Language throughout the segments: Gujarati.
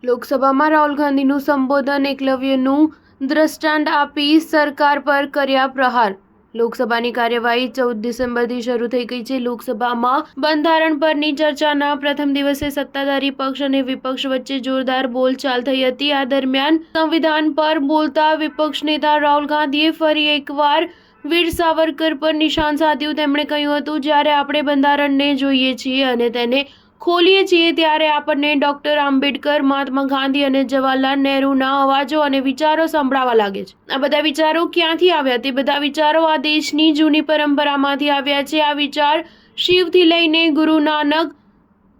લોકસભામાં રાહુલ ગાંધીનું સંબોધન એકલવ્યનું દ્રષ્ટાંત આપી સરકાર પર કર્યા પ્રહાર। લોકસભાની કાર્યવાહી 14 ડિસેમ્બરથી શરૂ થઈ ગઈ છે। લોકસભામાં બંધારણ પરની ચર્ચાના પ્રથમ દિવસે સત્તાધારી પક્ષ અને વિપક્ષ વચ્ચે જોરદાર બોલચાલ થઈ હતી। આ દરમિયાન સંવિધાન પર બોલતા વિપક્ષ નેતા રાહુલ ગાંધીએ ફરી એકવાર વીર સાવરકર પર નિશાન સાધ્યું। તેમણે કહ્યું હતું, જ્યારે આપણે બંધારણને જોઈએ છીએ અને તેને ખોલીએ છીએ ત્યારે આપણને ડૉક્ટર આંબેડકર, મહાત્મા ગાંધી અને જવાહરલાલ નહેરુના અવાજો અને વિચારો સંભળાવા લાગે છે। આ બધા વિચારો ક્યાંથી આવ્યા? તે બધા વિચારો આ દેશની જૂની પરંપરામાંથી આવ્યા છે। આ વિચાર શિવથી લઈને ગુરુ નાનક,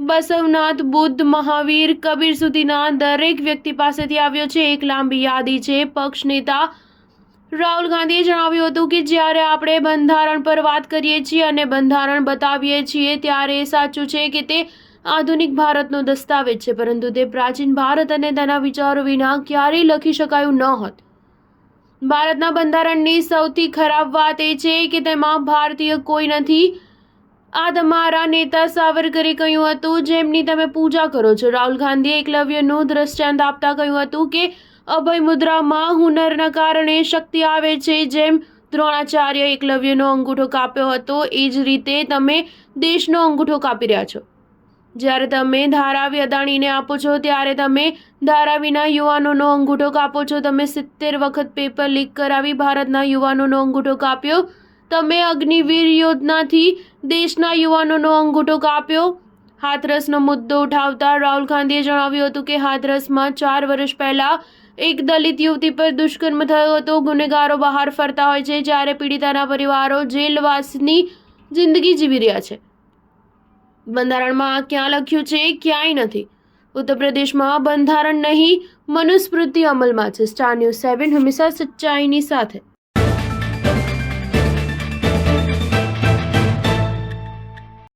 બસવનાથ, બુદ્ધ, મહાવીર, કબીર સુધીના દરેક વ્યક્તિ પાસેથી આવ્યો છે। એક લાંબી યાદી છે। પક્ષ નેતા રાહુલ ગાંધીએ જણાવ્યું હતું કે જ્યારે આપણે બંધારણ પર વાત કરીએ છીએ અને બંધારણ બતાવીએ છીએ ત્યારે એ સાચું છે કે તે આધુનિક ભારતનો દસ્તાવેજ છે, પરંતુ તે પ્રાચીન ભારત અને તેના વિચારો વિના ક્યારેય લખી શકાયું ન હોત। ભારતના બંધારણની સૌથી ખરાબ વાત એ છે કે તેમાં ભારતીય કોઈ નથી। આ તમારા નેતા સાવરકરે કહ્યું હતું, જેમની તમે પૂજા કરો છો। રાહુલ ગાંધીએ એકલવ્યનું દ્રષ્ટાંત આપતા કહ્યું હતું કે અભય મુદ્રામાં હુનરના કારણે શક્તિ આવે છે। જેમ દ્રોણાચાર્ય એકલવ્યનો અંગૂઠો કાપ્યો હતો, એ જ રીતે તમે દેશનો અંગૂઠો કાપી રહ્યા છો। જ્યારે તમે ધારાવી અદાણીને આપો છો ત્યારે તમે ધારાવીના યુવાનોનો અંગૂઠો કાપો છો। તમે 70 વખત પેપર લીક કરાવી ભારતના યુવાનોનો અંગૂઠો કાપ્યો। તમે અગ્નિવીર યોજનાથી દેશના યુવાનોનો અંગૂઠો કાપ્યો। હાથરસનો મુદ્દો ઉઠાવતા રાહુલ ગાંધીએ જણાવ્યું હતું કે હાથરસમાં 4 વર્ષ પહેલા એક દલિત યુવતી પર દુષ્કર્મ થયો હતો। ગુનેગારો બહાર ફરતા હોય છે જ્યારે પીડિતાના પરિવારો જેલવાસની જિંદગી જીવી રહ્યા છે। બંધારણમાં આ ક્યાં લખ્યું છે? ક્યાંય નથી। ઉત્તર પ્રદેશમાં બંધારણ નહીં, મનુસ્મૃતિ અમલમાં છે। સ્ટાર ન્યૂઝ 7 હંમેશા સચ્ચાઈની સાથે।